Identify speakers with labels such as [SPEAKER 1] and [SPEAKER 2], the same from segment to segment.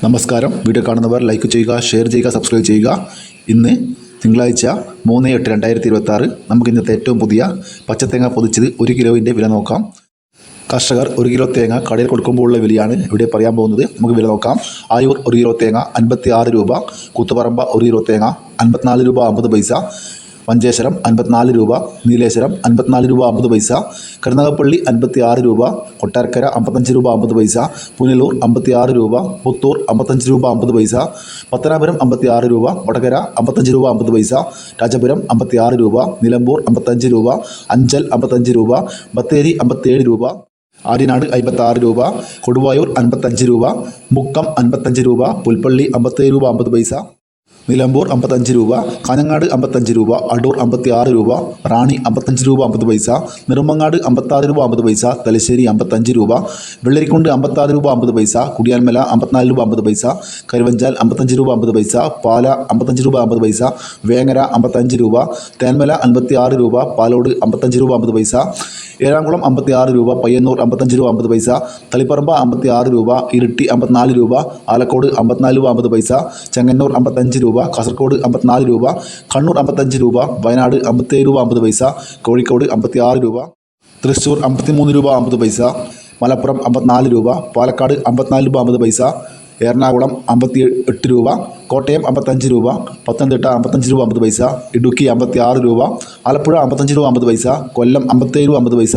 [SPEAKER 1] നമസ്കാരം. വീഡിയോ കാണുന്നവർ ലൈക്ക് ചെയ്യുക, ഷെയർ ചെയ്യുക, സബ്സ്ക്രൈബ് ചെയ്യുക. ഇന്ന് തിങ്കളാഴ്ച 3/8/2026 നമുക്ക് ഇന്നത്തെ ഏറ്റവും പുതിയ പച്ചത്തേങ്ങ പൊതിച്ചത് 1 കിലോവിൻ്റെ വില നോക്കാം. കർഷകർ 1 കിലോ തേങ്ങ കടയിൽ കൊടുക്കുമ്പോഴുള്ള വിലയാണ് ഇവിടെ പറയാൻ പോകുന്നത്. നമുക്ക് വില നോക്കാം. ആയൂർ 1 കിലോ തേങ്ങ 56 രൂപ, കൂത്തുപറമ്പ 1 കിലോ തേങ്ങ 54 രൂപ 50 പൈസ, മഞ്ചേശ്വരം 54 രൂപ, നീലേശ്വരം 54 രൂപ 50 പൈസ, കരുനാഗപ്പള്ളി 56 രൂപ, കൊട്ടാരക്കര 55 രൂപ 50 പൈസ, പുനലൂർ 56 രൂപ, പുത്തൂർ 55 രൂപ 50 പൈസ, പത്തനാപുരം 56 രൂപ, വടകര 55 രൂപ 50 പൈസ, രാജപുരം 56 രൂപ, നിലമ്പൂർ 55 രൂപ, അഞ്ചൽ 55 രൂപ, ബത്തേരി 57 രൂപ, ആര്യനാട് 56 രൂപ, കൊടുവായൂർ 55 രൂപ, മുക്കം 55 രൂപ, പുൽപ്പള്ളി 57 രൂപ 50 പൈസ, നിലമ്പൂർ 55 രൂപ, കാഞ്ഞങ്ങാട് 55 രൂപ, അടൂർ 56 രൂപ, റാണി 55 രൂപ 50 പൈസ, നെടുമങ്ങാട് 56 രൂപ 50 പൈസ, തലശ്ശേരി 55 രൂപ, വെള്ളരിക്കുണ്ട് 56 രൂപ 50 പൈസ, കുടിയാൻമല 54 രൂപ 50 പൈസ, കരുവഞ്ചാൽ 55 രൂപ 50 പൈസ, പാല 55 രൂപ 50 പൈസ, വേങ്ങര 55 രൂപ, തേന്മല 56 രൂപ, പാലോട് 55 രൂപ 50 പൈസ, ഏഴാംകുളം 56 രൂപ, പയ്യന്നൂർ 55 രൂപ 50 പൈസ, തളിപ്പറമ്പ 56 രൂപ, ഇരിട്ടി 54 രൂപ, ആലക്കോട് 54 രൂപ 50 പൈസ, ചെങ്ങന്നൂർ 55 രൂപ, കാസർഗോഡ് 54 രൂപ, കണ്ണൂർ 55 രൂപ, വയനാട് 57 രൂപ 50 പൈസ, കോഴിക്കോട് 56 രൂപ, തൃശ്ശൂർ 53 രൂപ 50 പൈസ, മലപ്പുറം 54 രൂപ, പാലക്കാട് 54 രൂപ 50 പൈസ, എറണാകുളം 58 രൂപ, കോട്ടയം 55 രൂപ, പത്തനംതിട്ട 55 രൂപ 50 പൈസ, ഇടുക്കി 56 രൂപ, ആലപ്പുഴ 55 രൂപ 50 പൈസ, കൊല്ലം 57 രൂപ 50 പൈസ,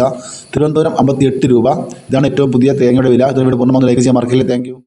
[SPEAKER 1] തിരുവനന്തപുരം 58 രൂപ. ഇതാണ് ഏറ്റവും പുതിയ തേങ്ങയുടെ വില. ഇതിന് വേണ്ടി പൂർണ്ണമായി ലൈക്ക് ചെയ്യാൻ മറക്കില്ല. Thank you.